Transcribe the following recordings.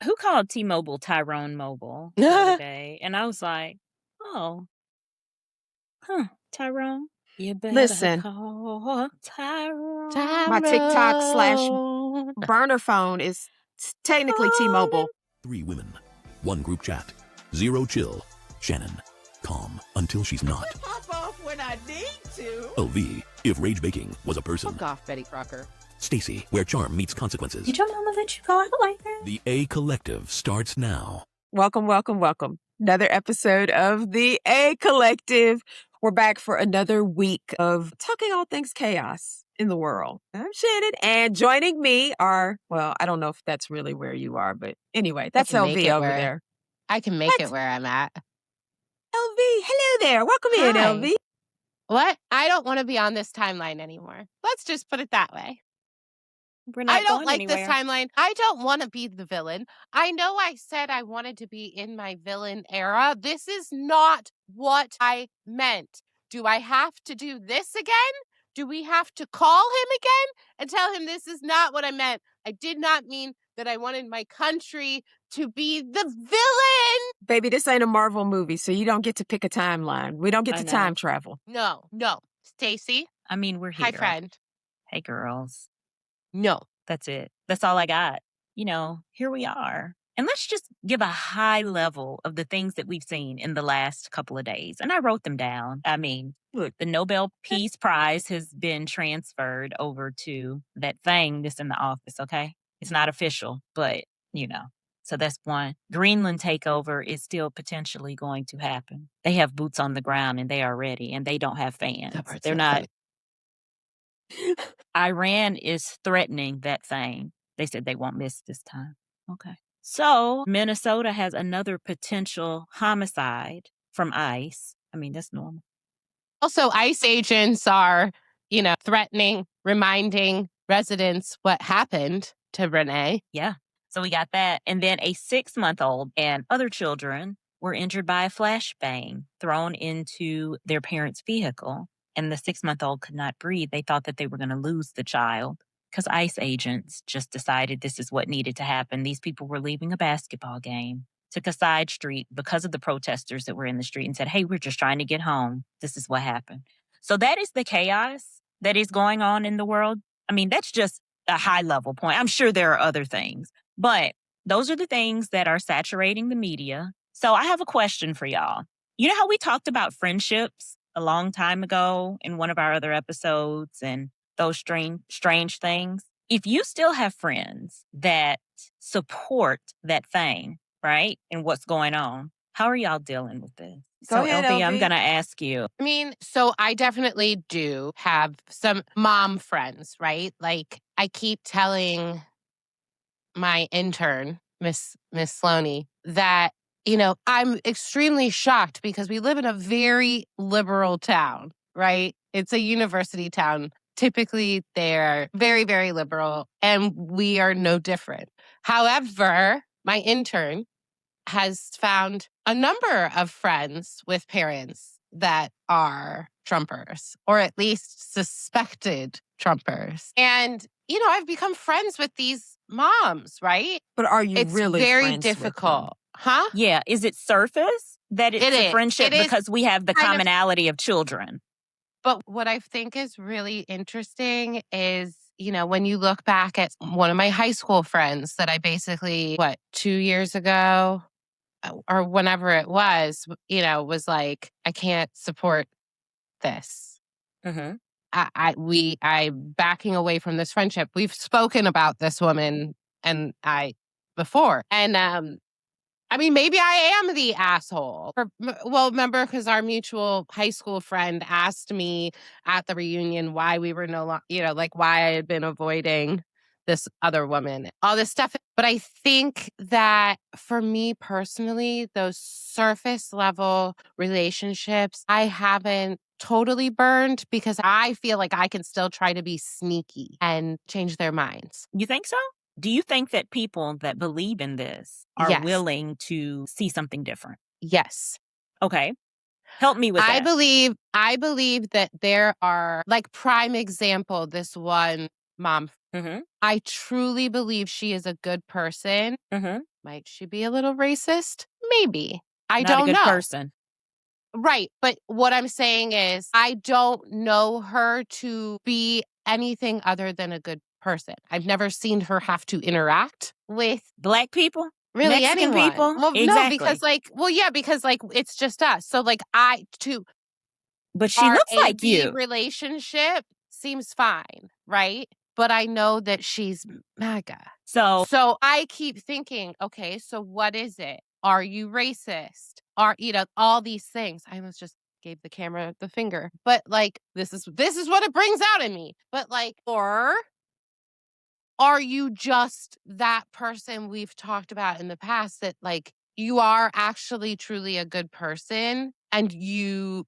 Who called T-Mobile Tyrone Mobile the other day? And I was like, oh, Tyrone. You better Listen, call Tyrone. my TikTok / Tyrone. burner phone is technically T-Mobile. 3 women, 1 group chat, 0 chill. Shannon, calm until she's not. Pop off when I need to. LV, if rage baking was a person. Fuck off, Betty Crocker. Stacey, where charm meets consequences. Did your mama let you go out like that? The A Collective starts now. Welcome, welcome, welcome. Another episode of the A Collective. We're back for another week of talking all things chaos in the world. I'm Shannon, and joining me are, well, I don't know if that's really where you are, but anyway, that's LV over there. I can make it where I'm at. LV, hello there. Welcome in, Hi. LV. What? I don't want to be on this timeline anymore. Let's just put it that way. We're not I don't going like anywhere. this timeline. I don't want to be the villain. I know I said I wanted to be in my villain era. This is not what I meant. Do I have to do this again? Do we have to call him again and tell him this is not what I meant? I did not mean that I wanted my country to be the villain. Baby, this ain't a Marvel movie, so you don't get to pick a timeline. We don't get I to know. time travel. No. Stacey. I mean, we're here. Hi, friend. Hey, girls. No. That's it. That's all I got. Here we are. And let's just give a high level of the things that we've seen in the last couple of days. And I wrote them down. I mean, look, the Nobel Peace Prize has been transferred over to that thing that's in the office, okay? It's not official, but, So that's one. Greenland takeover is still potentially going to happen. They have boots on the ground and they are ready, and they don't have fans. They're not. Iran is threatening that thing. They said they won't miss this time. Okay. So Minnesota has another potential homicide from ICE. I mean, that's normal. Also, ICE agents are, threatening, reminding residents what happened to Renee. Yeah. So we got that. And then a 6-month-old and other children were injured by a flashbang thrown into their parents' vehicle. And the 6-month-old could not breathe. They thought that they were going to lose the child because ICE agents just decided this is what needed to happen. These people were leaving a basketball game, took a side street because of the protesters that were in the street and said, hey, we're just trying to get home. This is what happened. So that is the chaos that is going on in the world. I mean, that's just a high level point. I'm sure there are other things, but those are the things that are saturating the media. So I have a question for y'all. You know how we talked about friendships a long time ago in one of our other episodes and those strange things? If you still have friends that support that thing, right, and what's going on, how are y'all dealing with this? Go ahead, LB, I'm LB. going to ask you. I mean, so I definitely do have some mom friends, right? Like I keep telling my intern, Miss Sloaney, that, I'm extremely shocked because we live in a very liberal town, right? It's a university town. Typically, they're very, very liberal, and we are no different. However, my intern has found a number of friends with parents that are Trumpers, or at least suspected Trumpers. And, I've become friends with these moms, right? But are you It's really very friends with them? difficult. Huh? Yeah, is it surface that it's It a is. friendship It is because we have the kind of- commonality of children? But what I think is really interesting is, when you look back at one of my high school friends that I basically, 2 years ago or whenever it was was like, I can't support this. Mm-hmm. I'm backing away from this friendship. We've spoken about this woman and I before. And I mean, maybe I am the asshole. Remember, because our mutual high school friend asked me at the reunion why we were no longer, why I had been avoiding this other woman, all this stuff. But I think that for me personally, those surface level relationships, I haven't totally burned because I feel like I can still try to be sneaky and change their minds. You think so? Do you think that people that believe in this are Yes. willing to see something different? Yes. Okay. Help me with I that. I believe that there are, like, prime example, this one mom. Mm-hmm. I truly believe she is a good person, Mm-hmm. Might she be a little racist? Maybe. I Not a don't good know. person. Right. But what I'm saying is, I don't know her to be anything other than a good person. I've never seen her have to interact with Black people? really Mexican anyone. people? Well, no, Exactly. because because it's just us. So But she our looks like AB you. relationship seems fine, right? But I know that she's MAGA. So So I keep thinking, okay, so what is it? Are you racist? All these things. I almost just gave the camera the finger. But like, this is what it brings out in me. But like, or are you just that person we've talked about in the past that like you are actually truly a good person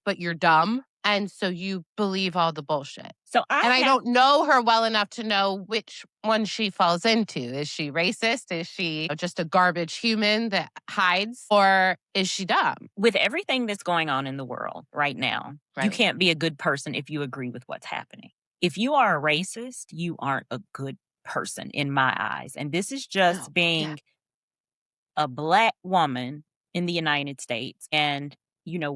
but you're dumb. And so you believe all the bullshit. so I don't know her well enough to know which one she falls into. Is she racist? Is she just a garbage human that hides? Or is she dumb? with everything that's going on in the world right now, you Right. can't be a good person if you agree with what's happening. If you are a racist, you aren't a good person in my eyes. And this is just No. being a Black woman in the United States. And,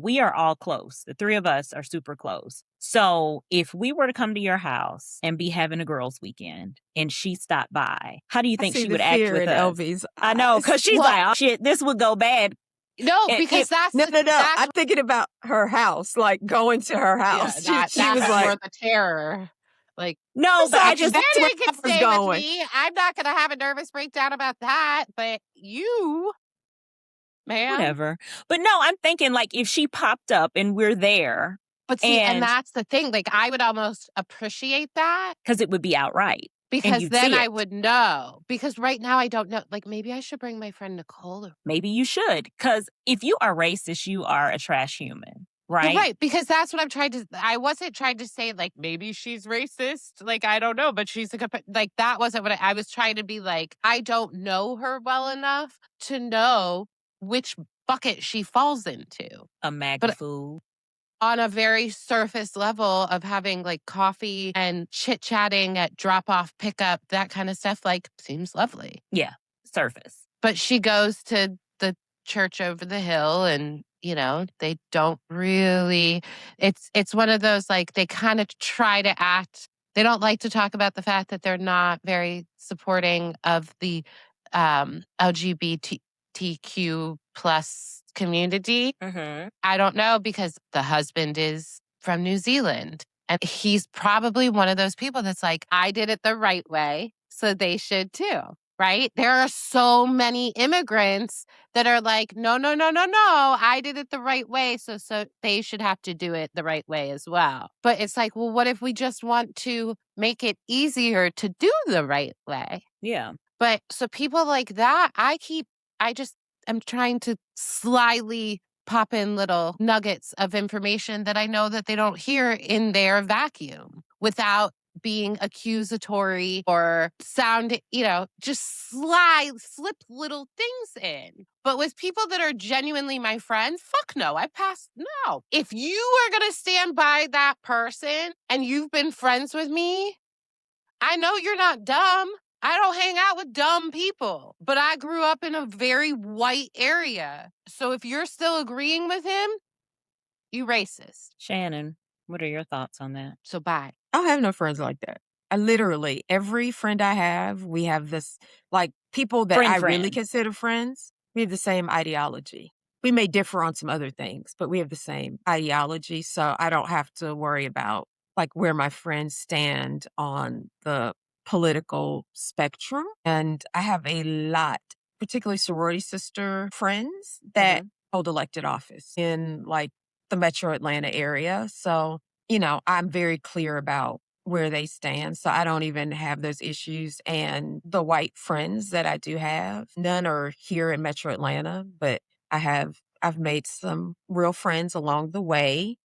we are all close. The three of us are super close. So if we were to come to your house and be having a girls' weekend and she stopped by, how do you I think see she the would act fear with in us? LV's I know, eyes. because she's like, oh, shit, this would go bad. No, And because if- that's No. that's I'm thinking about her house, like going to her house. She was that's like, more the terror. Like, No, but I just, then that's where they I can was stay with going. me. I'm not going to have a nervous breakdown about that. But you, ma'am. whatever. But no, I'm thinking like if she popped up and we're there, But see, and that's the thing. Like, I would almost appreciate that. because it would be outright. Because you'd then see I it. would know. Because right now I don't know. Like, maybe I should bring my friend Nicole. Maybe you should. Because if you are racist, you are a trash human. Right? Right. Because that's what I wasn't trying to say, like, maybe she's racist. Like, I don't know, but she's like, that wasn't what I was trying to be like. I don't know her well enough to know which bucket she falls into. A MAGA fool. On a very surface level of having like coffee and chit-chatting at drop-off, pickup, that kind of stuff, like, seems lovely. Yeah, surface. But she goes to the church over the hill and, they don't really, it's one of those, like, they kind of try to act, they don't like to talk about the fact that they're not very supporting of the LGBTQ plus community. Mm-hmm. I don't know, because the husband is from New Zealand. And he's probably one of those people that's like, I did it the right way, so they should too, right? There are so many immigrants that are like, no, no, no, no, no, I did it the right way, so they should have to do it the right way as well. But it's like, well, what if we just want to make it easier to do the right way? Yeah. But so people like that, I'm trying to slyly pop in little nuggets of information that I know that they don't hear in their vacuum without being accusatory or sound, just slip little things in. But with people that are genuinely my friends, fuck no, no. If you are going to stand by that person and you've been friends with me, I know you're not dumb. I don't hang out with dumb people, but I grew up in a very white area. So if you're still agreeing with him, you racist. Shannon, what are your thoughts on that? So bye. I don't have no friends like that. Every friend I have, we have this, like, people that I really Friend. consider friends, we have the same ideology. We may differ on some other things, but we have the same ideology. So I don't have to worry about like where my friends stand on the political spectrum. And I have a lot, particularly sorority sister friends that hold elected office in like the metro Atlanta area. So, I'm very clear about where they stand. So I don't even have those issues. And the white friends that I do have, none are here in metro Atlanta, but I've made some real friends along the way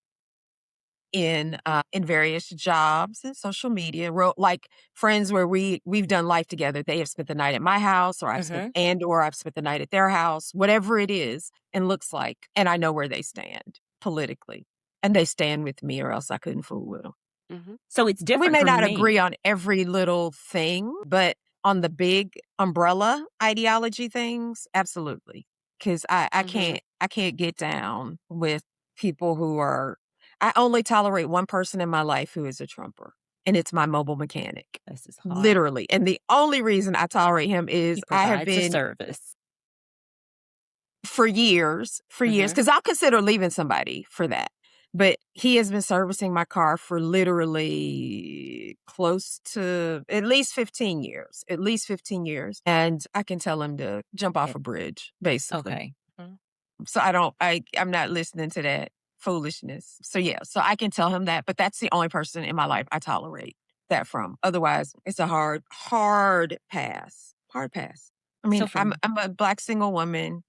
in various jobs and social media, like friends where we've done life together. They have spent the night at my house, or I've spent the night at their house, whatever it is and looks like. And I know where they stand politically, and they stand with me, or else I couldn't fool with them. Mm-hmm. So it's different. We may from not me. agree on every little thing, but on the big umbrella ideology things, absolutely. Because I Mhm. can't get down with people who are, I only tolerate one person in my life who is a Trumper, and it's my mobile mechanic. This is hard. Literally. And the only reason I tolerate him is He I have provides a been service. for years, Mhm. because I'll consider leaving somebody for that. But he has been servicing my car for literally close to at least 15 years, at least 15 years. And I can tell him to jump off Eh, a bridge, basically. Okay. Mhm. So I'm not listening to that foolishness. So yeah, so I can tell him that, but that's the only person in my life I tolerate that from. Otherwise, it's a hard pass. Hard pass. I So mean, for I'm a Black single woman.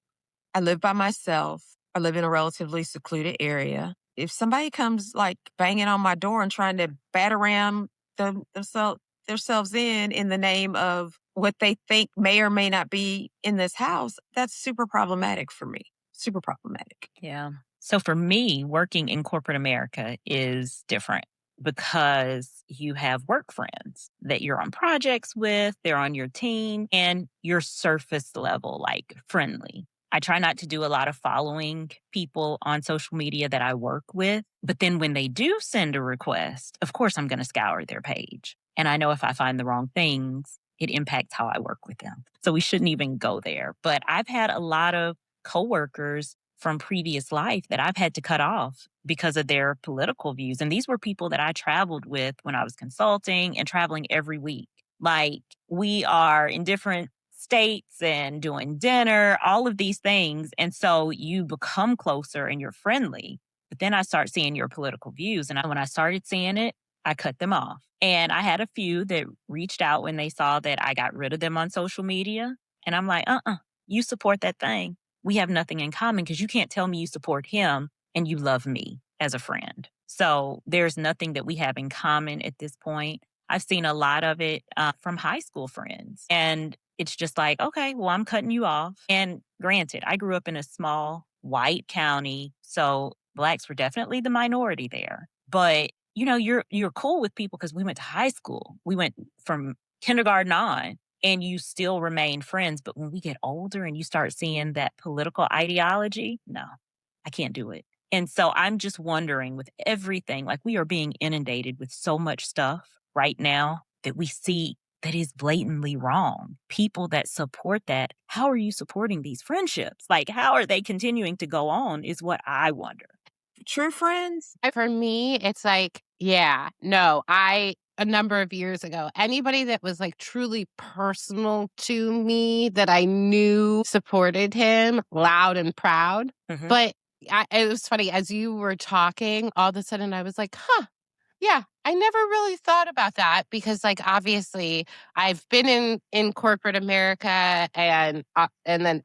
I live by myself. I live in a relatively secluded area. If somebody comes like banging on my door and trying to bat around themselves in the name of what they think may or may not be in this house, that's super problematic for me. Super problematic. Yeah. So for me, working in corporate America is different because you have work friends that you're on projects with, they're on your team, and you're surface level, like friendly. I try not to do a lot of following people on social media that I work with. But then when they do send a request, of course, I'm going to scour their page. And I know if I find the wrong things, it impacts how I work with them. So we shouldn't even go there. But I've had a lot of coworkers from previous life that I've had to cut off because of their political views. And these were people that I traveled with when I was consulting and traveling every week. Like we are in different states and doing dinner, all of these things. And so you become closer and you're friendly. But then I start seeing your political views. And when I started seeing it, I cut them off. And I had a few that reached out when they saw that I got rid of them on social media. And I'm like, you support that thing. We have nothing in common because you can't tell me you support him and you love me as a friend. So there's nothing that we have in common at this point. I've seen a lot of it from high school friends. And it's just like, okay, well, I'm cutting you off. And granted, I grew up in a small white county. So Blacks were definitely the minority there. But you're cool with people because we went to high school. We went from kindergarten on and you still remain friends. But when we get older and you start seeing that political ideology, no, I can't do it. And so I'm just wondering with everything, like we are being inundated with so much stuff right now that we see that is blatantly wrong. People that support that, how are you supporting these friendships? Like, how are they continuing to go on is what I wonder. True friends? For me, it's like, yeah, no, a number of years ago, anybody that was like truly personal to me that I knew supported him loud and proud. Mhm. But it was funny, as you were talking, all of a sudden I was like, huh, yeah, I never really thought about that because, like, obviously, I've been in corporate America and then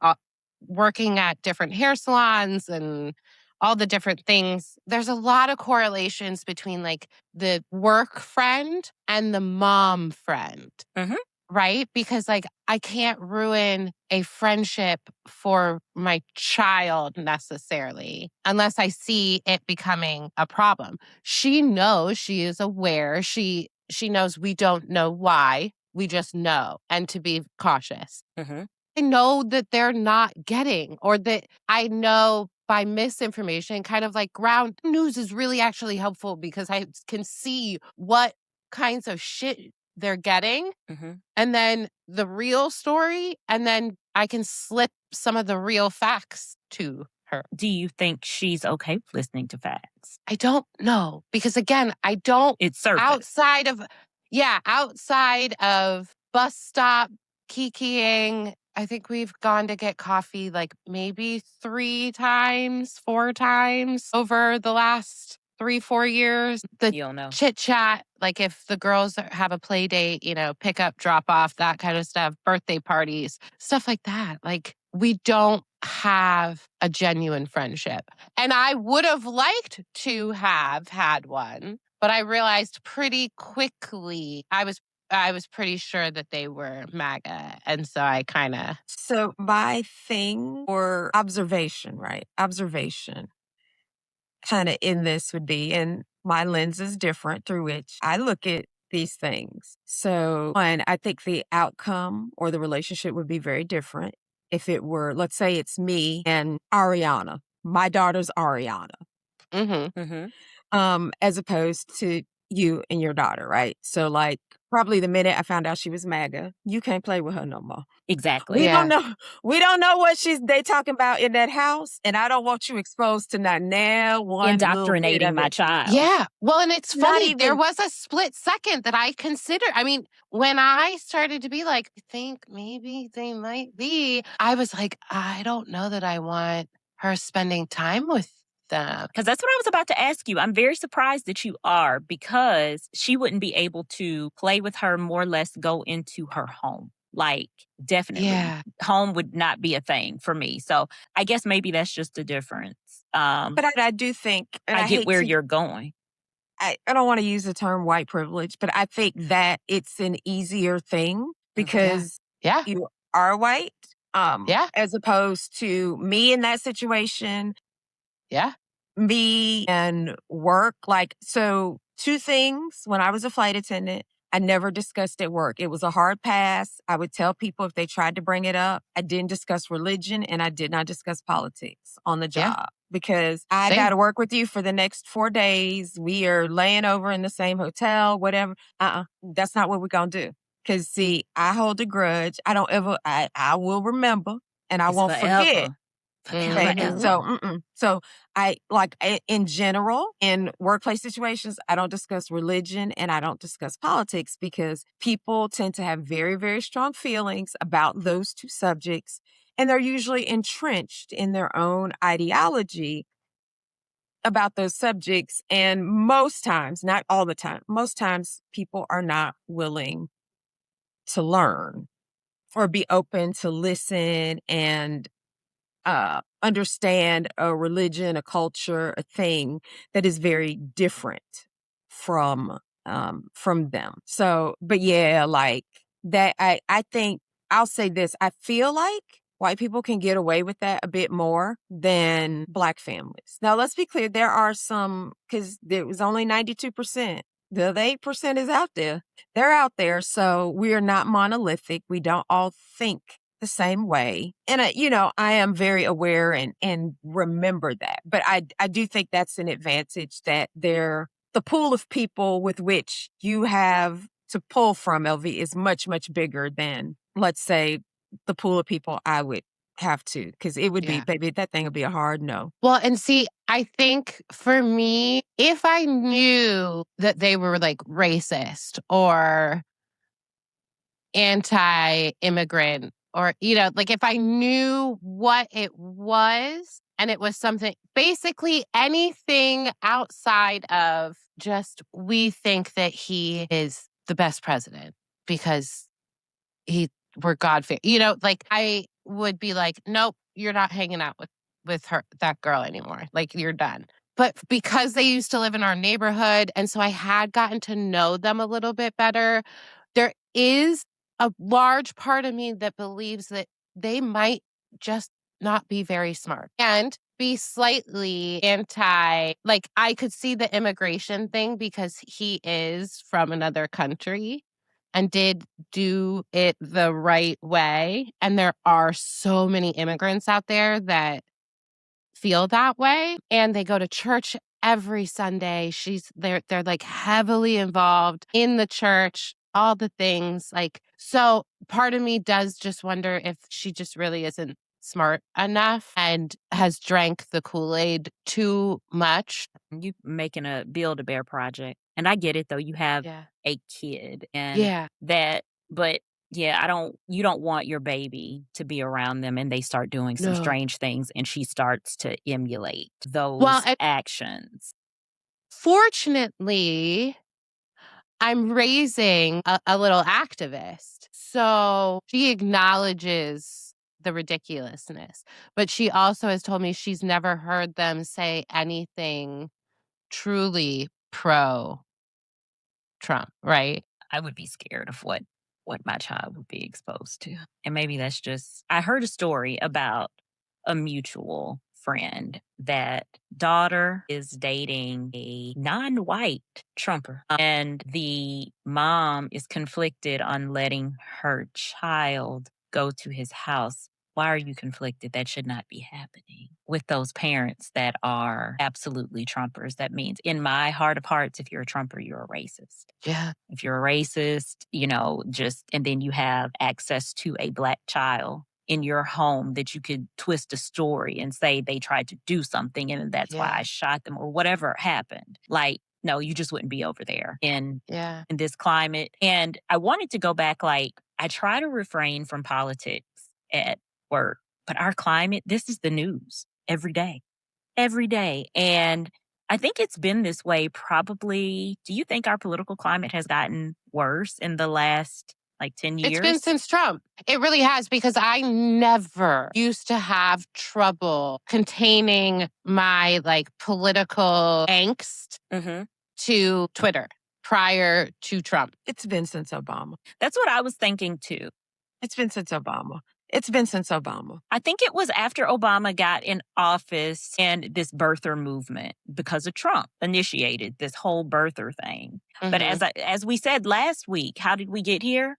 working at different hair salons and all the different things. There's a lot of correlations between like the work friend and the mom friend. Mhm. Right? Because, like, I can't ruin a friendship for my child necessarily unless I see it becoming a problem. She knows, she is aware, she knows we don't know why. We just know, and to be cautious. Mhm. I know that they're not getting, or that I know by misinformation, kind of like ground news is really actually helpful because I can see what kinds of shit they're getting Mhm. and then the real story, and then I can slip some of the real facts to her. Do you think she's okay with listening to facts? I don't know because again, I don't It's surface. outside of bus stop kikiing. I think we've gone to get coffee like maybe 3 times, 4 times over the last 3-4 years. The You don't know. chit chat, like if the girls have a play date, pick up, drop off, that kind of stuff, birthday parties, stuff like that. Like we don't have a genuine friendship. And I would have liked to have had one, but I realized pretty quickly I was pretty sure that they were MAGA. And so I kind of. So my thing or observation, right? Observation kind of in this would be, and my lens is different through which I look at these things. So, one, I think the outcome or the relationship would be very different if it were, let's say it's me and Ariana. My daughter's Ariana. Mm-hmm. As opposed to you and your daughter, right? So, like, probably the minute I found out she was MAGA, you can't play with her no more. Exactly. We Yeah. don't know. We don't know what they talking about in that house, and I don't want you exposed to not now one little bit Indoctrinating of my it. child. Yeah. Well, and it's Not funny. There even. was a split second that I considered. I mean, when I started to be like, I think maybe they might be, I was like, I don't know that I want her spending time with them. Because that's what I was about to ask you. I'm very surprised that you are, because she wouldn't be able to play with her, more or less go into her home. Like, definitely. Yeah. Home would not be a thing for me. So I guess maybe that's just the difference. But I do think, and I I get hate where to, you're going. I don't want to use the term white privilege, but I think that it's an easier thing because Yeah. you are white, Yeah. as opposed to me in that situation, Yeah. me and work. Like, so two things. When I was a flight attendant, I never discussed at work. It was a hard pass. I would tell people if they tried to bring it up. I didn't discuss religion and I did not discuss politics on the Yeah. job because I Same. got to work with you for the next 4 days. We are laying over in the same hotel, whatever. That's not what we're going to do. Because, see, I hold a grudge. I don't ever, I will remember and I It's won't forget. forever. Forever, Mhm. ever. So I like in general in workplace situations, I don't discuss religion and I don't discuss politics because people tend to have very, very strong feelings about those two subjects. And they're usually entrenched in their own ideology about those subjects. And most times, not all the time, most times people are not willing to learn or be open to listen and understand a religion, a culture, a thing that is very different from them. So, but yeah, like that. I think I'll say this. I feel like white people can get away with that a bit more than Black families. Now, let's be clear. There are some because there was only 92%. The other 8% is out there. They're out there. So we are not monolithic. We don't all think the same way. And, I am very aware and remember that. But I do think that's an advantage that the pool of people with which you have to pull from, LV, is much, much bigger than, let's say, the pool of people I would have to. Because it would be, Yeah. baby, that thing would be a hard no. Well, and see, I think for me, if I knew that they were like racist or anti-immigrant or, like if I knew what it was and it was something, basically anything outside of just, we think that he is the best president because we're God-fearing, like I would be like, nope, you're not hanging out with her, that girl anymore. Like you're done. But because they used to live in our neighborhood, and so I had gotten to know them a little bit better, there is a large part of me that believes that they might just not be very smart and be slightly like I could see the immigration thing because he is from another country and did do it the right way. And there are so many immigrants out there that feel that way and they go to church every Sunday. They're like heavily involved in the church, all the things. Like, so part of me does just wonder if she just really isn't smart enough and has drank the Kool-Aid too much. You making a Build-A-Bear project. And I get it though. You have Yeah. a kid and Yeah. but yeah, you don't want your baby to be around them and they start doing some No. strange things and she starts to emulate those Well, and actions. fortunately, I'm raising a little activist. So she acknowledges the ridiculousness, but she also has told me she's never heard them say anything truly pro Trump, right? I would be scared of what my child would be exposed to. And maybe that's just I heard a story about a mutual friend that daughter is dating a non-white Trumper, and the mom is conflicted on letting her child go to his house. Why are you conflicted? That should not be happening with those parents that are absolutely Trumpers. That means, in my heart of hearts, if you're a Trumper, you're a racist. Yeah. If you're a racist, and then you have access to a Black child in your home that you could twist a story and say they tried to do something and that's why Yeah. I shot them or whatever happened. Like, no, you just wouldn't be over there in this climate. And I wanted to go back, like, I try to refrain from politics at work, but our climate, this is the news every day, every day. And I think it's been this way probably. Do you think our political climate has gotten worse in the last 10 years? It's been since Trump. It really has, because I never used to have trouble containing my political angst to Twitter prior to Trump. It's been since Obama. That's what I was thinking too. It's been since Obama. It's been since Obama. I think it was after Obama got in office and this birther movement, because of Trump, initiated this whole birther thing. But as we said last week, how did we get here?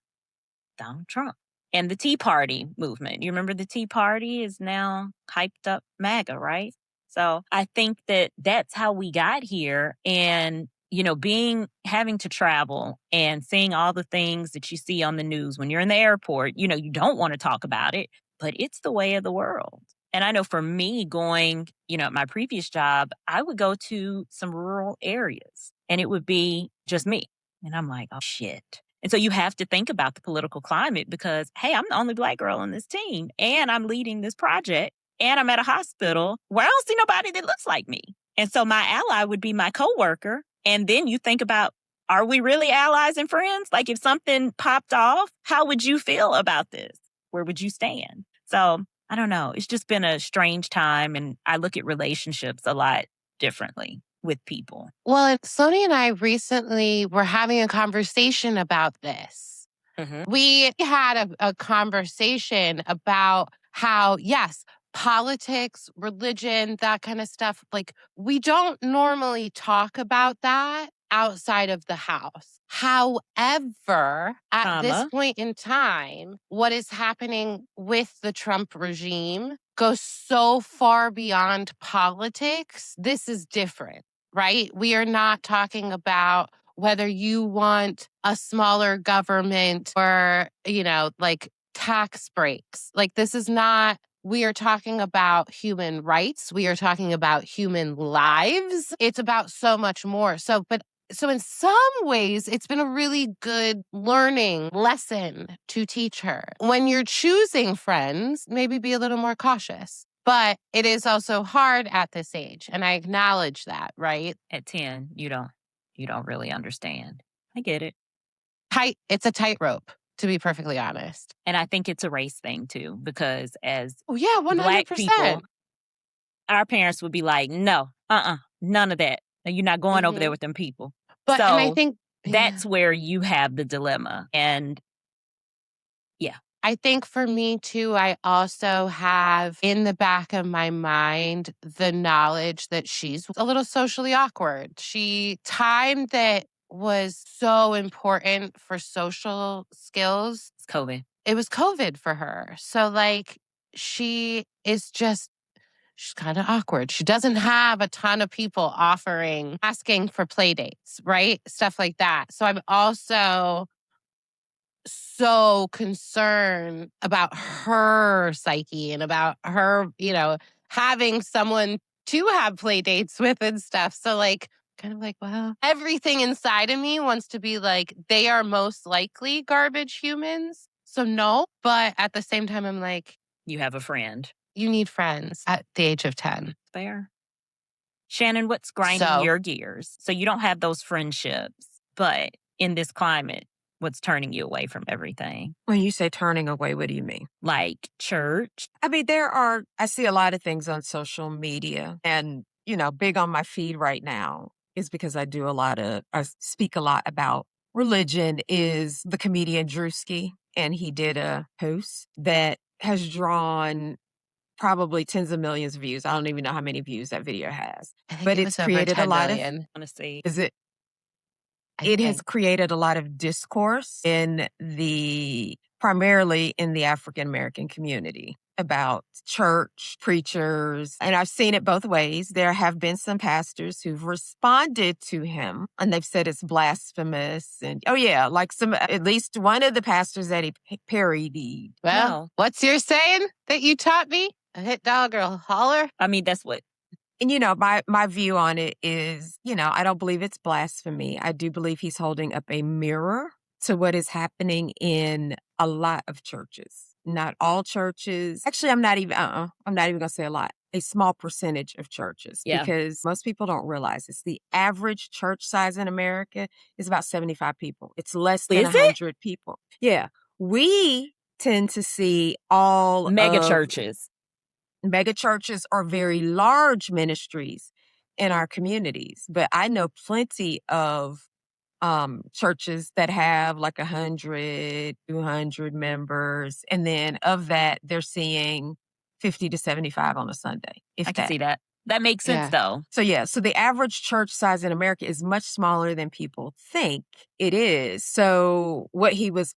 Donald Trump and the Tea Party movement. You remember the Tea Party is now hyped up MAGA, right? So I think that that's how we got here. And, having to travel and seeing all the things that you see on the news when you're in the airport, you don't want to talk about it, but it's the way of the world. And I know for me going, at my previous job, I would go to some rural areas and it would be just me. And I'm like, oh, shit. And so you have to think about the political climate because, hey, I'm the only Black girl on this team and I'm leading this project and I'm at a hospital where I don't see nobody that looks like me. And so my ally would be my coworker. And then you think about, are we really allies and friends? Like if something popped off, how would you feel about this? Where would you stand? So I don't know. It's just been a strange time. And I look at relationships a lot differently with people. Well, and Sloney and I recently were having a conversation about this. We had a conversation about how, yes, politics, religion, that kind of stuff, we don't normally talk about that outside of the house. However, at this point in time, what is happening with the Trump regime goes so far beyond politics. This is different, right? We are not talking about whether you want a smaller government or, tax breaks. This is not. We are talking about human rights. We are talking about human lives. It's about so much more. So in some ways, it's been a really good learning lesson to teach her. When you're choosing friends, maybe be a little more cautious. But it is also hard at this age. And I acknowledge that, right? At 10, you don't really understand. I get it. It's a tightrope, to be perfectly honest. And I think it's a race thing too, because as 100%. Black people, our parents would be like, no, none of that. You're not going over there with them people. But so and I think that's where you have the dilemma. And I think for me too, I also have in the back of my mind the knowledge that she's a little socially awkward. Time that was so important for social skills. It's COVID. It was COVID for her. So she's kind of awkward. She doesn't have a ton of people asking for play dates, right? Stuff like that. So I'm also so concerned about her psyche and about her, having someone to have play dates with and stuff. So well, everything inside of me wants to be they are most likely garbage humans. So no, but at the same time, I'm you have a friend. You need friends at the age of 10. Fair. Shannon, what's grinding your gears? So you don't have those friendships, but in this climate, what's turning you away from everything? When you say turning away, what do you mean? Like church? I mean, I see a lot of things on social media and, big on my feed right now is because I speak a lot about religion is the comedian Drewski. And he did a post that has drawn probably tens of millions of views. I don't even know how many views that video has. I think But it it's was over created a 10 lot of, million. Want to see? is it? I It has think. created a lot of discourse primarily in the African American community about church preachers. And I've seen it both ways. There have been some pastors who've responded to him and they've said it's blasphemous. And like at least one of the pastors that he parodied. Well, No. what's your saying that you taught me? A hit dog or a holler? I mean, that's what. And, my view on it is, I don't believe it's blasphemy. I do believe he's holding up a mirror to what is happening in a lot of churches. Not all churches. Actually, I'm not even going to say a lot. A small percentage of churches. Yeah. Because most people don't realize this. The average church size in America is about 75 people. It's less than Is it? 100 people. Yeah. We tend to see all Mega of churches. mega churches are very large ministries in our communities, but I know plenty of churches that have like 100, 200 members, and then of that, they're seeing 50 to 75 on a Sunday, if I can that. see that. That makes sense, Yeah. though. So the average church size in America is much smaller than people think it is. So what he was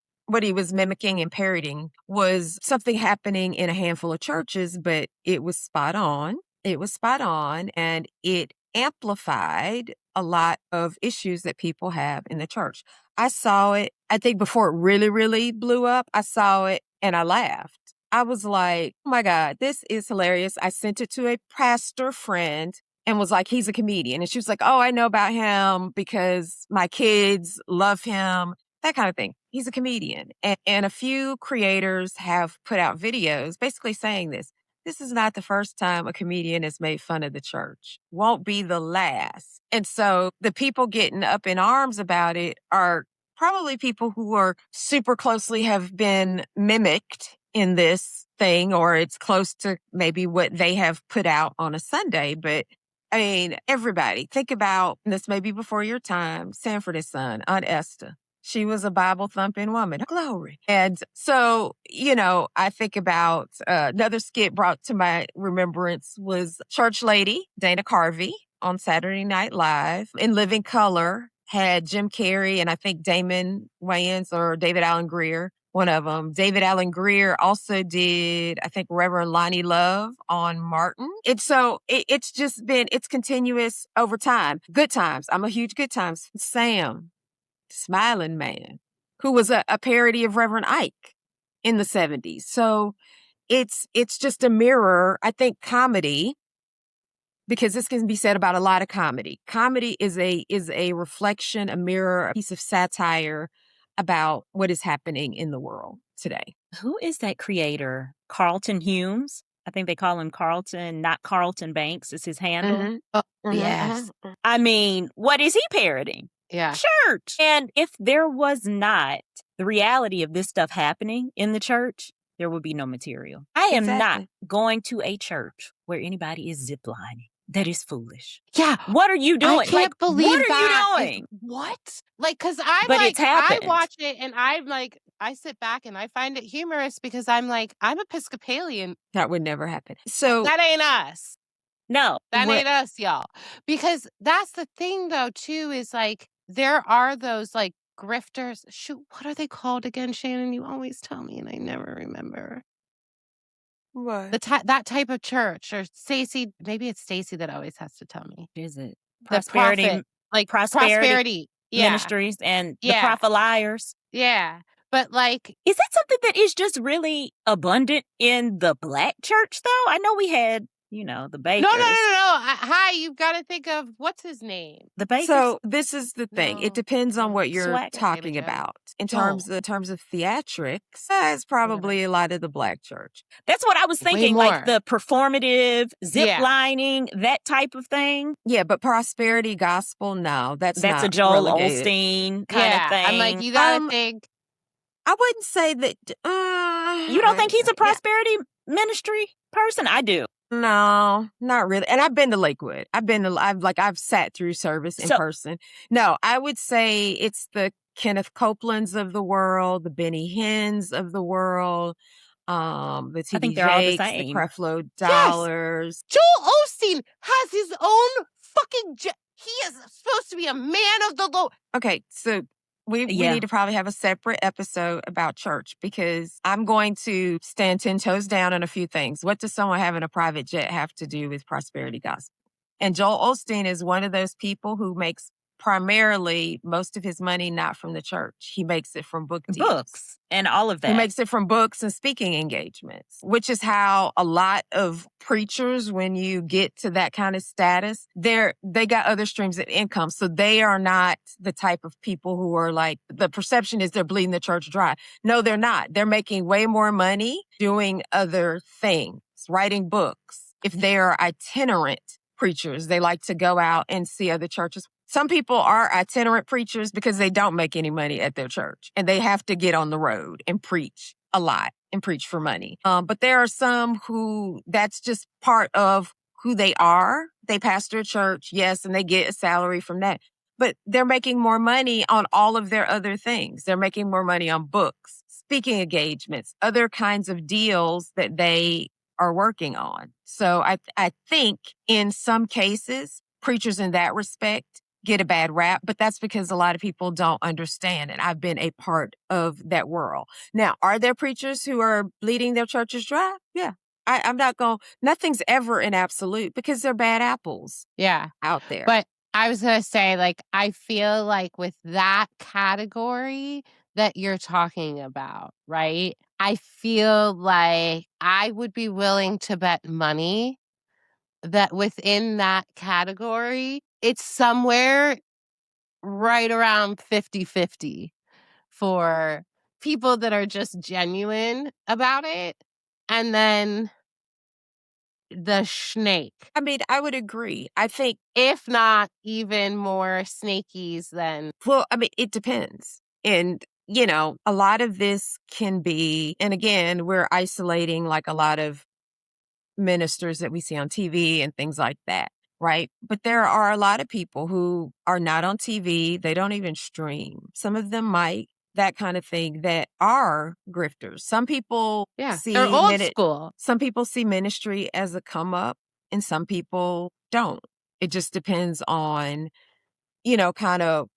mimicking and parroting was something happening in a handful of churches, but it was spot on. It was spot on, and it amplified a lot of issues that people have in the church. I saw it, I think before it really, really blew up, I saw it and I laughed. I was like, oh my God, this is hilarious. I sent it to a pastor friend and was like, he's a comedian. And she was like, oh, I know about him because my kids love him, that kind of thing. He's a comedian. And a few creators have put out videos basically saying this. This is not the first time a comedian has made fun of the church. Won't be the last. And so the people getting up in arms about it are probably people who are super closely have been mimicked in this thing, or it's close to maybe what they have put out on a Sunday. But I mean, everybody, think about this maybe before your time, Sanford and Son, Aunt Esther. She was a Bible thumping woman. Glory. And so, I think about another skit brought to my remembrance was Church Lady, Dana Carvey on Saturday Night Live. In Living Color had Jim Carrey and I think Damon Wayans or David Allen Greer, one of them. David Allen Greer also did, I think, Reverend Lonnie Love on Martin. It's just been, it's continuous over time. Good Times. I'm a huge Good Times. Sam, Smiling Man, who was a parody of Reverend Ike in the 70s. So it's just a mirror. I think comedy, because this can be said about a lot of comedy. Comedy is a reflection, a mirror, a piece of satire about what is happening in the world today. Who is that creator? Carlton Humes? I think they call him Carlton, not Carlton Banks is his handle. Mm-hmm. Oh, Mm-hmm. yes. I mean, what is he parodying? Yeah. Church. And if there was not the reality of this stuff happening in the church, there would be no material. I am not Exactly. going to a church where anybody is ziplining. That is foolish. Yeah. What are you doing? I can't believe what are that. you doing? What? Like, because I'm But like, it's happened. I watch it and I'm like, I sit back and I find it humorous because I'm like, I'm Episcopalian. That would never happen. So That ain't us. No. That ain't us, y'all. Because that's the thing, though, too, is like, there are those like grifters. Shoot, what are they called again, Shannon? You always tell me and I never remember. what? That type of church, or Stacey, maybe it's Stacey that always has to tell me. Is it The prophet, like prosperity. Yeah. ministries and the Yeah. prophet liars? Yeah. But like, Is that something that is just really abundant in the Black church, though? I know we had, the bakers. no. Hi, you've got to think of what's his name. The bakers. So this is the thing. No, It depends on no. what you're Swagger. talking David Jones. about. In Joel. terms of theatrics, it's probably a lot of the Black church. That's what I was Way thinking, like more. the performative, zip Yeah. lining, that type of thing. Yeah, but prosperity gospel, no, that's That's not a Joel relegated. Osteen kind Yeah. of thing. I'm like, you got to Um, think. I wouldn't say that. You don't think he's a yeah. prosperity ministry person? I do. No, not really. And I've been to Lakewood. I've sat through service in So- person. No, I would say it's the Kenneth Copelands of the world, the Benny Hinns of the world. the I TD think they're all the Jakes, the same. Creflo Yes. Dollars. Joel Osteen has his own fucking he is supposed to be a man of the Lord. Okay, so we Yeah. need to probably have a separate episode about church because I'm going to stand 10 toes down on a few things. What does someone having a private jet have to do with prosperity gospel? And Joel Osteen is one of those people who makes primarily most of his money not from the church. He makes it from book deals. Books and all of He that. makes it from books and speaking engagements, which is how a lot of preachers, when you get to that kind of status, they got other streams of income. So they are not the type of people who are like, the perception is they're bleeding the church dry. No, they're not. They're making way more money doing other things, writing books. If they are itinerant preachers, they like to go out and see other churches. Some people are itinerant preachers because they don't make any money at their church and they have to get on the road and preach a lot and preach for money. But there are some who that's just part of who they are. They pastor a church, yes, and they get a salary from that. But they're making more money on all of their other things. They're making more money on books, speaking engagements, other kinds of deals that they are working on. So I think in some cases, preachers in that respect get a bad rap, but that's because a lot of people don't understand it. I've been a part of that world. Now, are there preachers who are bleeding their churches dry? Yeah. I'm not going, nothing's ever an absolute because they're bad apples out there. But I was going to say, like, I feel like with that category that you're talking about, right? I feel like I would be willing to bet money that within that category, it's somewhere right around 50-50 for people that are just genuine about it. And then the snake. I mean, I would agree. I think, if not even more snakies than. well, I mean, it depends. And, you know, a lot of this can be, and again, we're isolating like a lot of ministers that we see on TV and things like that, right? But there are a lot of people who are not on TV. They don't even stream. Some of them might, that kind of thing, that are grifters. Some people see they're old school. Some people see ministry as a come up and some people don't. It just depends on, you know, kind of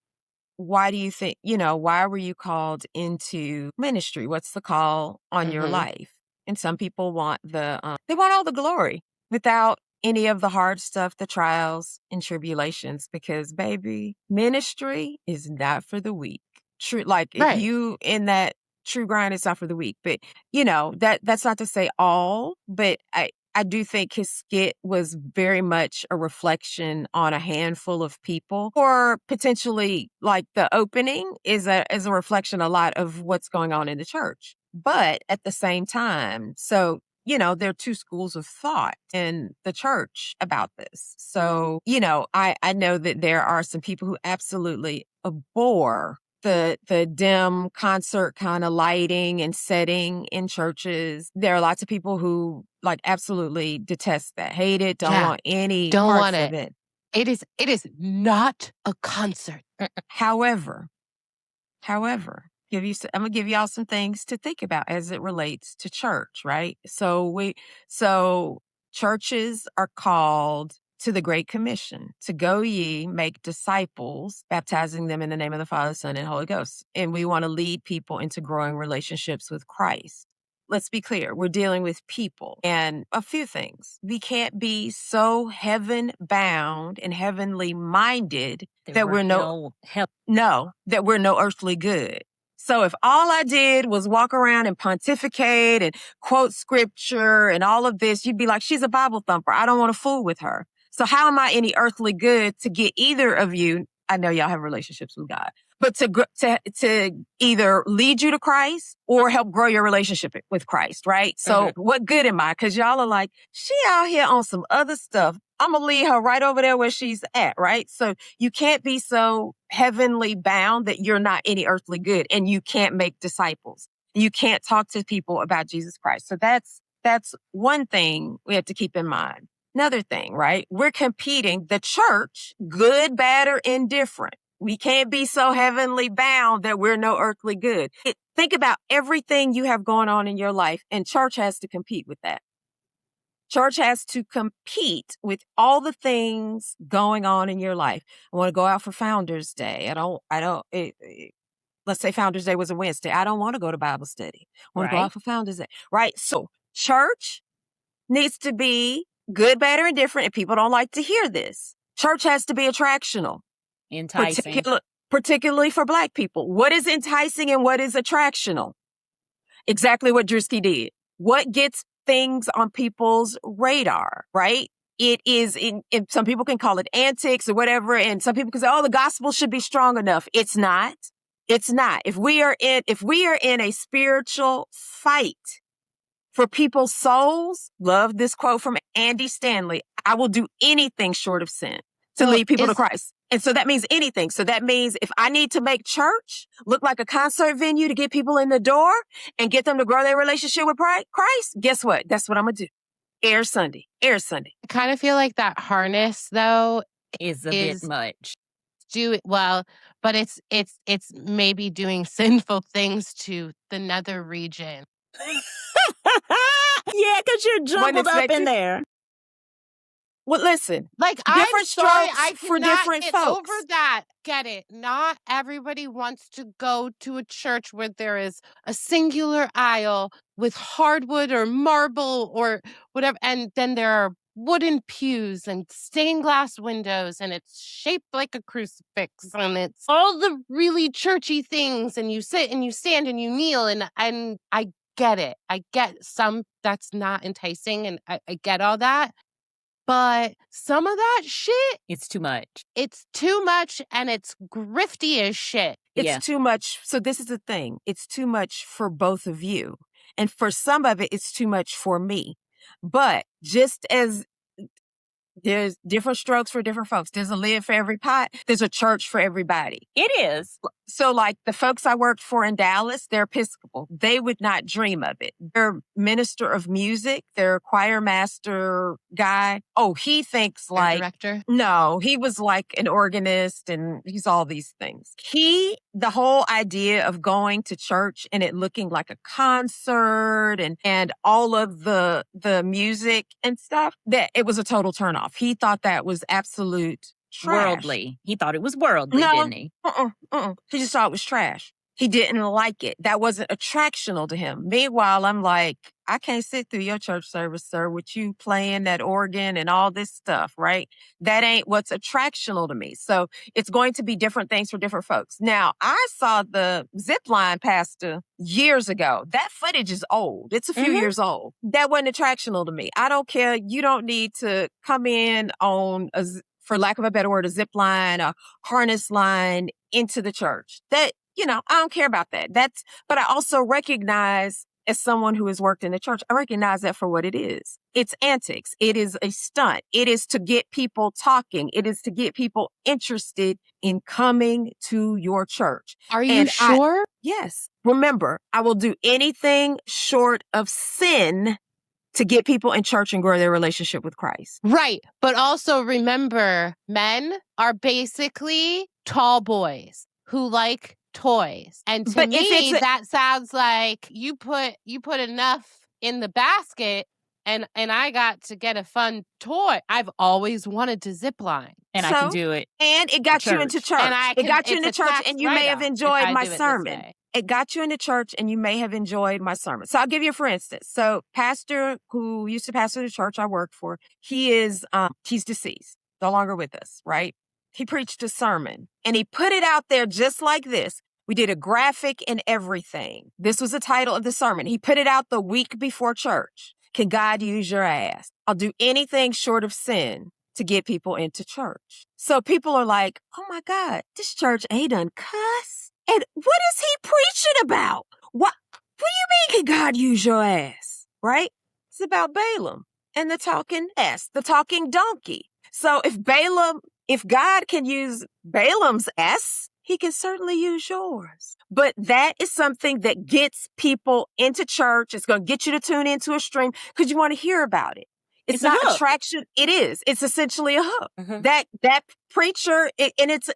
why do you think, you know, why were you called into ministry? What's the call on your life? And some people want they want all the glory without any of the hard stuff, the trials and tribulations, because baby, ministry is not for the weak. True. Like if you in that true grind, it's not for the weak, but you know, that's not to say all, but I do think his skit was very much a reflection on a handful of people, or potentially like the opening is a reflection a lot of what's going on in the church. But at the same time, so, you know, there are two schools of thought in the church about this. So, you know, I know that there are some people who absolutely abhor the dim concert kind of lighting and setting in churches. There are lots of people who like absolutely detest that, hate it, don't want any parts of it. It is not a concert. However, I'm gonna give y'all some things to think about as it relates to church, right? So churches are called to the Great Commission to go ye, make disciples, baptizing them in the name of the Father, Son, and Holy Ghost. And we want to lead people into growing relationships with Christ. Let's be clear, we're dealing with people and a few things. We can't be so heaven bound and heavenly minded that we're no earthly good. So if all I did was walk around and pontificate and quote scripture and all of this, you'd be like, she's a Bible thumper. I don't want to fool with her. So how am I any earthly good to get either of you? I know y'all have relationships with God, but to either lead you to Christ or help grow your relationship with Christ, right? So what good am I? Because y'all are like, she out here on some other stuff. I'm going to lead her right over there where she's at, right? So you can't be so heavenly bound that you're not any earthly good and you can't make disciples. You can't talk to people about Jesus Christ. So that's one thing we have to keep in mind. Another thing, right? We're competing, the church, good, bad, or indifferent. We can't be so heavenly bound that we're no earthly good. Think about everything you have going on in your life, and church has to compete with that. Church has to compete with all the things going on in your life. I want to go out for Founders Day. Let's say Founders Day was a Wednesday. I don't want to go to Bible study. I want to go Right. out for Founders Day. Right? So church needs to be good, bad, or indifferent, and people don't like to hear this. Church has to be attractional, Enticing. particularly for Black people. What is enticing and what is attractional? Exactly what Drisky did. What gets things on people's radar, right? It is some people can call it antics or whatever, and some people can say, "Oh, the gospel should be strong enough." It's not. It's not. If we are in a spiritual fight for people's souls, love this quote from Andy Stanley, I will do anything short of sin to lead people to Christ. And so that means anything. So that means if I need to make church look like a concert venue to get people in the door and get them to grow their relationship with Christ, guess what? That's what I'm going to do. Air Sunday. I kind of feel like that harness, though, Is a bit much. do it well, but it's maybe doing sinful things to the nether region. Yeah, because you're jumbled up in there. Well, listen, like different strokes for different get folks. Over that, get it? Not everybody wants to go to a church where there is a singular aisle with hardwood or marble or whatever, and then there are wooden pews and stained glass windows, and it's shaped like a crucifix, and it's all the really churchy things, and you sit and you stand and you kneel, and I get it. I get some that's not enticing, and I get all that. But some of that shit, it's too much. It's too much, and it's grifty as shit. It's too much. So this is the thing. It's too much for both of you. And for some of it, it's too much for me. But just as there's different strokes for different folks, there's a lid for every pot, there's a church for everybody. It is. So like the folks I worked for in Dallas, they're Episcopal. They would not dream of it. Their minister of music, their choir master guy, he thinks like... director? No, he was like an organist and he's all these things. The whole idea of going to church and it looking like a concert and all of the music and stuff, that it was a total turnoff. He thought that was absolute trash. Worldly. He thought it was worldly, didn't he? He just thought it was trash. He didn't like it. That wasn't attractional to him. Meanwhile, I'm like, I can't sit through your church service, sir, with you playing that organ and all this stuff, right? That ain't what's attractional to me. So it's going to be different things for different folks. Now, I saw the zipline pastor years ago. That footage is old. It's a few years old. That wasn't attractional to me. I don't care. You don't need to come in on for lack of a better word, a zip line, a harness line into the church. That, I don't care about that. But I also recognize, as someone who has worked in the church, I recognize that for what it is. It's antics. It is a stunt. It is to get people talking. It is to get people interested in coming to your church. Are you sure? Yes. Remember, I will do anything short of sin to get people in church and grow their relationship with Christ. Right. But also remember, men are basically tall boys who like toys. And to me, that sounds like you put enough in the basket and I got to get a fun toy. I've always wanted to zip line. And I can do it. And it got you into church. It got you into church and you may have enjoyed my sermon. It got you into church and you may have enjoyed my sermon. So I'll give you for instance. So pastor who used to pastor the church I worked for, he's deceased, no longer with us, right? He preached a sermon and he put it out there just like this. We did a graphic and everything. This was the title of the sermon. He put it out the week before church. Can God use your ass? I'll do anything short of sin to get people into church. So people are like, oh my God, this church ain't done cuss. And what is he preaching about? What do you mean, can God use your ass? Right? It's about Balaam and the talking ass, the talking donkey. So if God can use Balaam's ass, he can certainly use yours. But that is something that gets people into church. It's going to get you to tune into a stream because you want to hear about it. It's not attraction. It is. It's essentially a hook. Mm-hmm. That preacher, and it's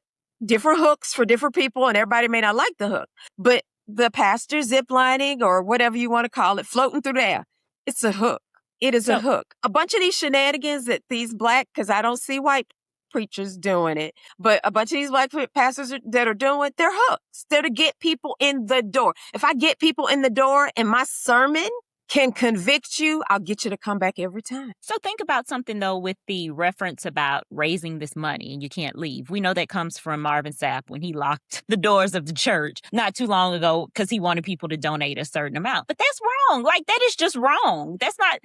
different hooks for different people, and everybody may not like the hook. But the pastor ziplining or whatever you want to call it, floating through the air. It's a hook. It is a hook. A bunch of these shenanigans that these black, because I don't see white preachers doing it, but a bunch of these black pastors that are doing, they're hooks. They're to get people in the door. If I get people in the door and my sermon can convict you, I'll get you to come back every time. So think about something, though, with the reference about raising this money and you can't leave. We know that comes from Marvin Sapp when he locked the doors of the church not too long ago because he wanted people to donate a certain amount. But that's wrong. Like, that is just wrong. That's not...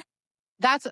That's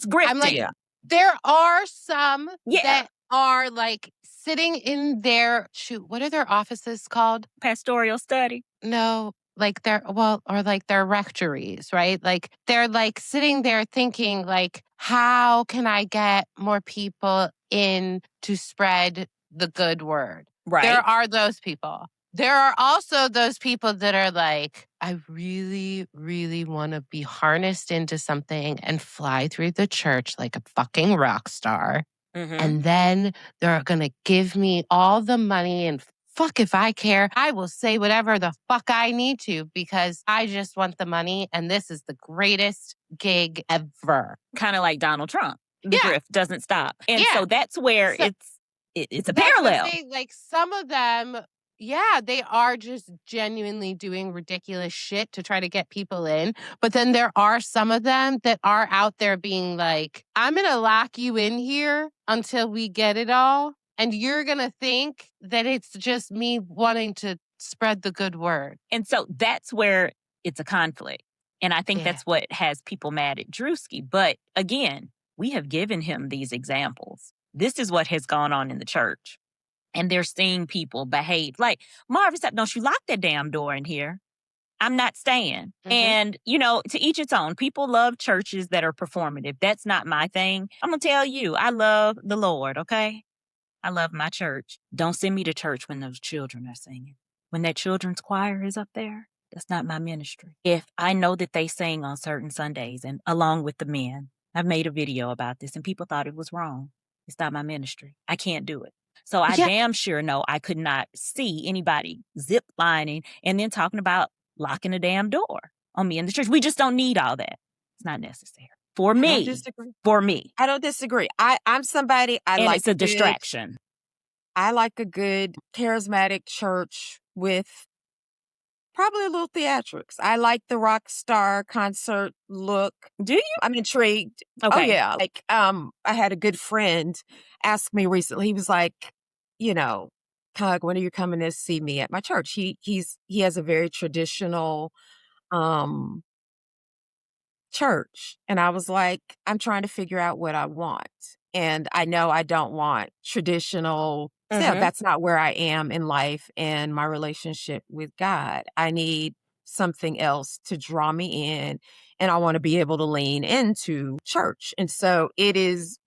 grifting. I'm like, there are some that are like sitting in their, what are their offices called? Pastoral study? No, like or like their rectories, right? Like they're like sitting there thinking like, how can I get more people in to spread the good word? Right. There are those people. There are also those people that are like, I really, really want to be harnessed into something and fly through the church like a fucking rock star. Mm-hmm. And then they're going to give me all the money and fuck if I care. I will say whatever the fuck I need to because I just want the money and this is the greatest gig ever. Kind of like Donald Trump. The grift doesn't stop. And so that's where it's a parallel. Like some of them, they are just genuinely doing ridiculous shit to try to get people in. But then there are some of them that are out there being like, I'm going to lock you in here until we get it all. And you're going to think that it's just me wanting to spread the good word. And so that's where it's a conflict. And I think that's what has people mad at Drewski. But again, we have given him these examples. This is what has gone on in the church. And they're seeing people behave like, Marvin said, don't you lock that damn door in here. I'm not staying. Mm-hmm. And, to each its own. People love churches that are performative. That's not my thing. I'm going to tell you, I love the Lord, okay? I love my church. Don't send me to church when those children are singing. When that children's choir is up there, that's not my ministry. If I know that they sing on certain Sundays and along with the men, I've made a video about this and people thought it was wrong. It's not my ministry. I can't do it. So I damn sure know I could not see anybody zip lining and then talking about locking a damn door on me in the church. We just don't need all that. It's not necessary. For me. I don't disagree. For me. I don't disagree. I'm somebody and it's a distraction. I like a good charismatic church with probably a little theatrics. I like the rock star concert look. Do you? I'm intrigued. Okay. Oh yeah. Like I had a good friend ask me recently. He was like, Tug, when are you coming to see me at my church? He has a very traditional church. And I was like, I'm trying to figure out what I want. And I know I don't want traditional. That's not where I am in life and my relationship with God. I need something else to draw me in, and I want to be able to lean into church. And so it is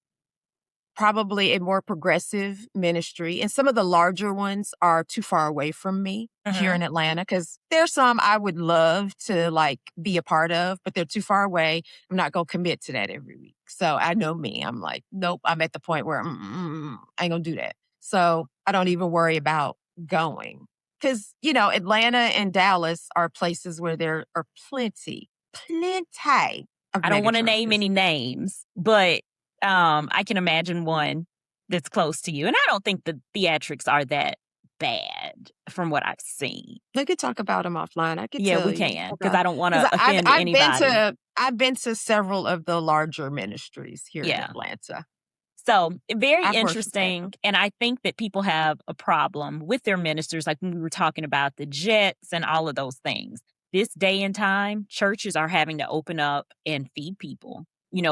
probably a more progressive ministry. And some of the larger ones are too far away from me here in Atlanta, because there's some I would love to be a part of, but they're too far away. I'm not going to commit to that every week. So I know me. I'm like, nope, I'm at the point where I ain't going to do that. So I don't even worry about going. Because, Atlanta and Dallas are places where there are plenty of I don't want to name any names, but I can imagine one that's close to you. And I don't think the theatrics are that bad from what I've seen. We could talk about them offline. I could tell you. We can, because I don't want to offend anybody. I've been to several of the larger ministries here in Atlanta. So very interesting. And I think that people have a problem with their ministers, like when we were talking about the jets and all of those things. This day and time, churches are having to open up and feed people,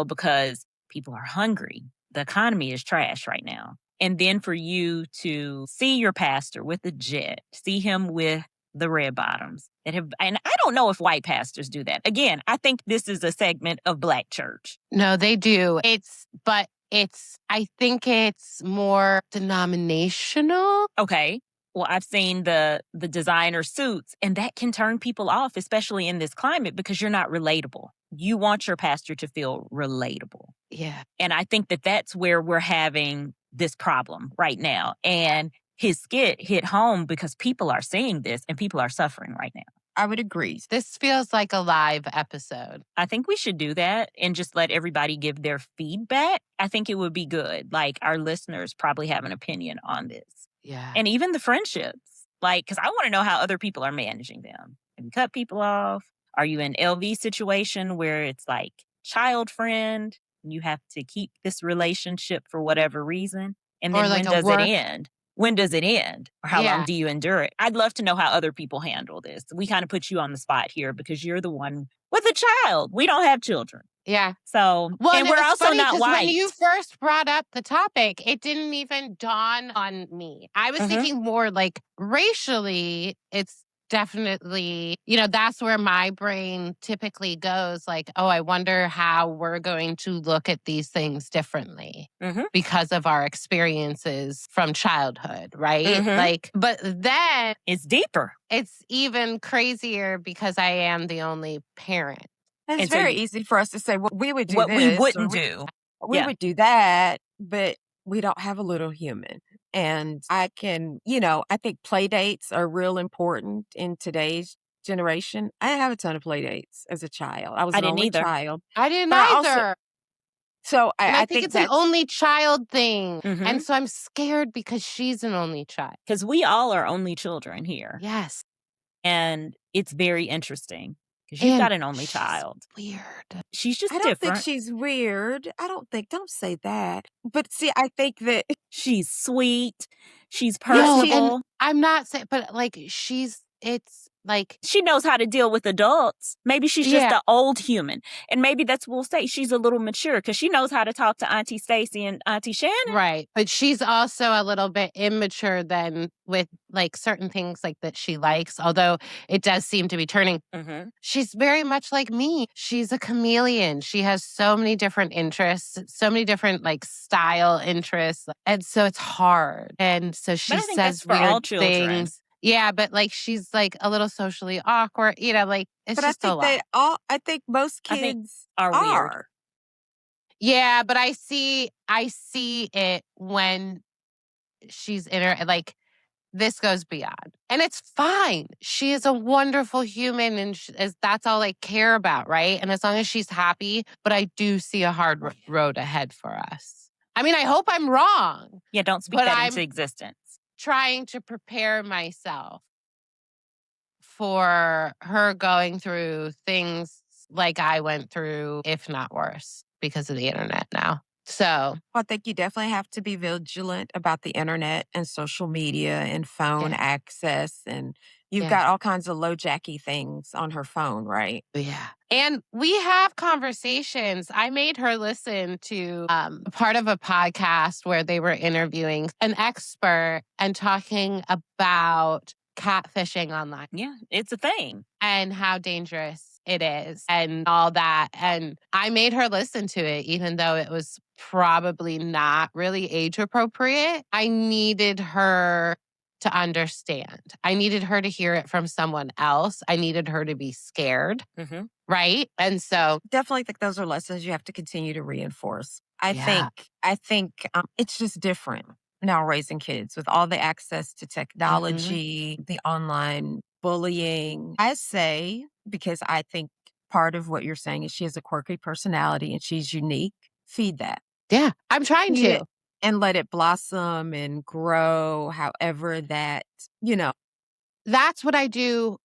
because people are hungry. The economy is trash right now. And then for you to see your pastor with the jet, see him with the red bottoms and I don't know if white pastors do that. Again, I think this is a segment of Black church. No, they do. I think it's more denominational. Okay. Well, I've seen the designer suits, and that can turn people off, especially in this climate, because you're not relatable. You want your pastor to feel relatable. Yeah. And I think that that's where we're having this problem right now. And his skit hit home because people are seeing this and people are suffering right now. I would agree. This feels like a live episode. I think we should do that and just let everybody give their feedback. I think it would be good. Like, our listeners probably have an opinion on this. Yeah. And even the friendships. Like, because I want to know how other people are managing them. Have you cut people off? Are you in LV situation where it's like child friend and you have to keep this relationship for whatever reason? And Or then like when a does it work- end? When does it end? Or how long Yeah. do you endure it? I'd love to know how other people handle this. We kind of put you on the spot here because you're the one with a child. We don't have children. Yeah. So, Well, and it we're was also funny not 'cause white. when you first brought up the topic, it didn't even dawn on me. I was thinking more like racially, it's definitely, that's where my brain typically goes. Like, oh, I wonder how we're going to look at these things differently because of our experiences from childhood, right? Like, but then It's deeper. it's even crazier because I am the only parent. And it's And so very easy for us to say, well, we would do what this. we or wouldn't do. We Yeah. would do that, but we don't have a little human. And I think play dates are real important in today's generation. I didn't have a ton of play dates as a child. I was I an didn't only either. child. I didn't But I also- either. So And I I think it's that's an only child thing. Mhm. And so I'm scared because she's an only child. Because we all are only children here. Yes. And it's very interesting because you've And got an only she's child. weird. She's just I don't think different. she's weird. Don't say that. But see, I think that She's sweet. She's No, personable. and I'm not saying, but like it's like, She knows how to deal with adults. Maybe she's just Yeah. an old human. And maybe that's what we'll say. She's a little mature because she knows how to talk to Auntie Stacey and Auntie Shannon. right. But she's also a little bit immature then with like certain things like that she likes, although it does seem to be turning. She's very much like me. She's a chameleon. She has so many different interests, so many different like style interests. And so it's hard. And so she But I think that's says for weird all children. things. Yeah, but like she's like a little socially awkward, like it's but I just a think lot. I think most I think kids are weird. Yeah, but I see it when she's in her, like, this goes beyond. And it's fine. She is a wonderful human and that's all I care about, right? And as long as she's happy, but I do see a hard road ahead for us. I mean, I hope I'm wrong. Yeah, don't speak But that into I'm existence. trying to prepare myself for her going through things like I went through, if not worse, because of the internet now. So I think you definitely have to be vigilant about the internet and social media and phone access. And you've got all kinds of low-jacky things on her phone, right? yeah. And we have conversations. I made her listen to part of a podcast where they were interviewing an expert and talking about catfishing online. Yeah, it's a thing. And how dangerous it is and all that. And I made her listen to it, even though it was probably not really age appropriate. I needed her to understand. I needed her to hear it from someone else. I needed her to be scared. Right. And so definitely think those are lessons you have to continue to reinforce. I think it's just different now raising kids with all the access to technology, the online bullying. I say, because I think part of what you're saying is she has a quirky personality and she's unique, feed that. Yeah, I'm trying Feed to. it and let it blossom and grow however that, That's what I do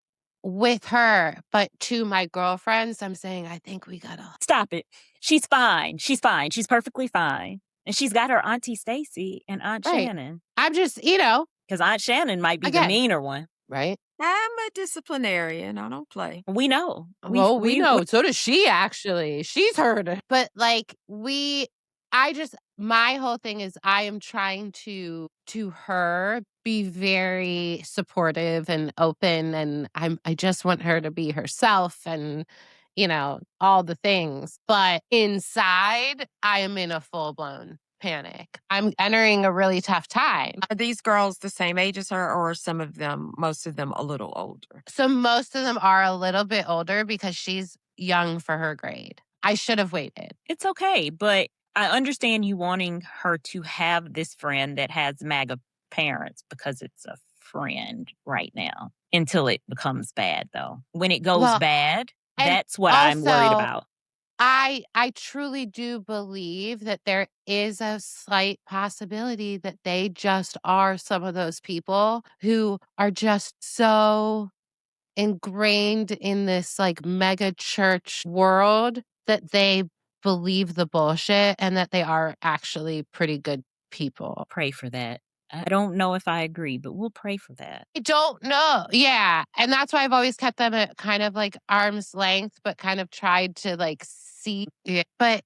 with her. But to my girlfriends, I'm saying, I think we gotta stop it. She's fine. She's fine. She's perfectly fine. And she's got her Auntie Stacey and Aunt Shannon. I'm just, because Aunt Shannon might be the meaner one. Right. I'm a disciplinarian. I don't play. We know. We know. So does she, actually. She's heard it. But like my whole thing is I am trying to her be very supportive and open, and I just want her to be herself and all the things. But inside, I am in a full-blown panic. I'm entering a really tough time. Are these girls the same age as her, or are most of them a little older? So most of them are a little bit older because she's young for her grade. I should have waited. It's okay, but I understand you wanting her to have this friend that has MAGA parents because it's a friend right now until it becomes bad, though. When it goes Well, bad, and that's what I'm worried also, about. I truly do believe that there is a slight possibility that they just are some of those people who are just so ingrained in this like mega church world that they believe the bullshit and that they are actually pretty good people. Pray for that. I don't know if I agree, but we'll pray for that. I don't know. Yeah. And that's why I've always kept them at kind of like arm's length, but kind of tried to like see it. But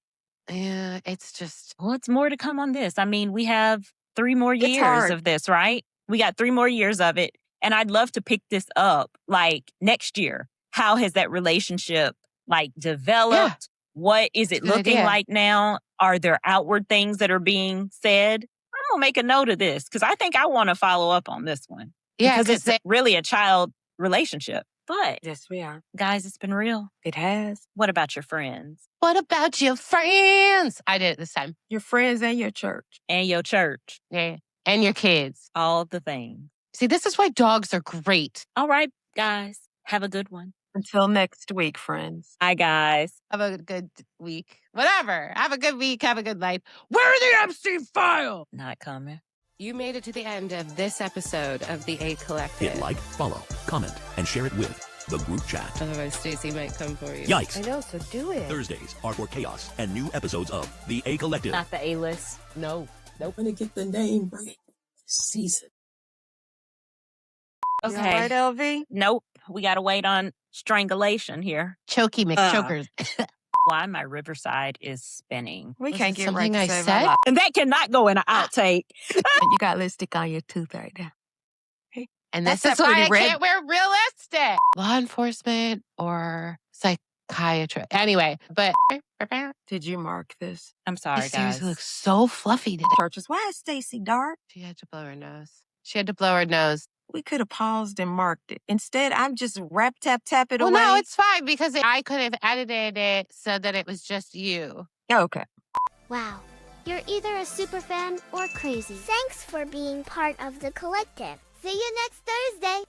yeah, it's just. Well, it's more to come on this. I mean, we have 3 more It's years hard. of this, right? We got 3 more years of it. And I'd love to pick this up like next year. How has that relationship like developed? What is it Good looking idea. like now? Are there outward things that are being said? I'm going to make a note of this because I think I want to follow up on this one. Yeah, Because 'cause it's really a child relationship. But Yes, we are. guys, it's been real. It has. What about your friends What about your friends? I did it this time. Your friends and your church. and your church? Yeah. And your kids. All the things. See, this is why dogs are great. All right, guys. Have a good one. Until next week, friends. Bye, guys. Have a good week. Whatever. Have a good week. Have a good life. Where's the MC file? Not coming. You made it to the end of this episode of the A Collective. Hit like, follow, comment, and share it with the group chat. Otherwise, Stacey might come for you. Yikes. I know, so do it. Thursdays are for chaos and new episodes of the A Collective. Not the A-list. No. I'm gonna get the name right this season. You Okay. all right, LV? Nope. We got to wait on strangulation here. Chokey McChokers. Why my Riverside is spinning. We Was can't it get right something to I save said? our life. And that cannot go in an outtake. You got lipstick on your tooth right now. And That's this is that why pretty I red- can't wear realistic. Law enforcement or psychiatrist. Anyway, but Did you mark this? I'm sorry, this guys. seriously looks so fluffy today. Churches, why is Stacey dark? She had to blow her nose. She had to blow her nose. We could have paused and marked it. Instead, I'm just rap tap tap it Well, away. no, it's fine because I could have edited it so that it was just you. Okay. Wow. You're either a super fan or crazy. Thanks for being part of the collective. See you next Thursday.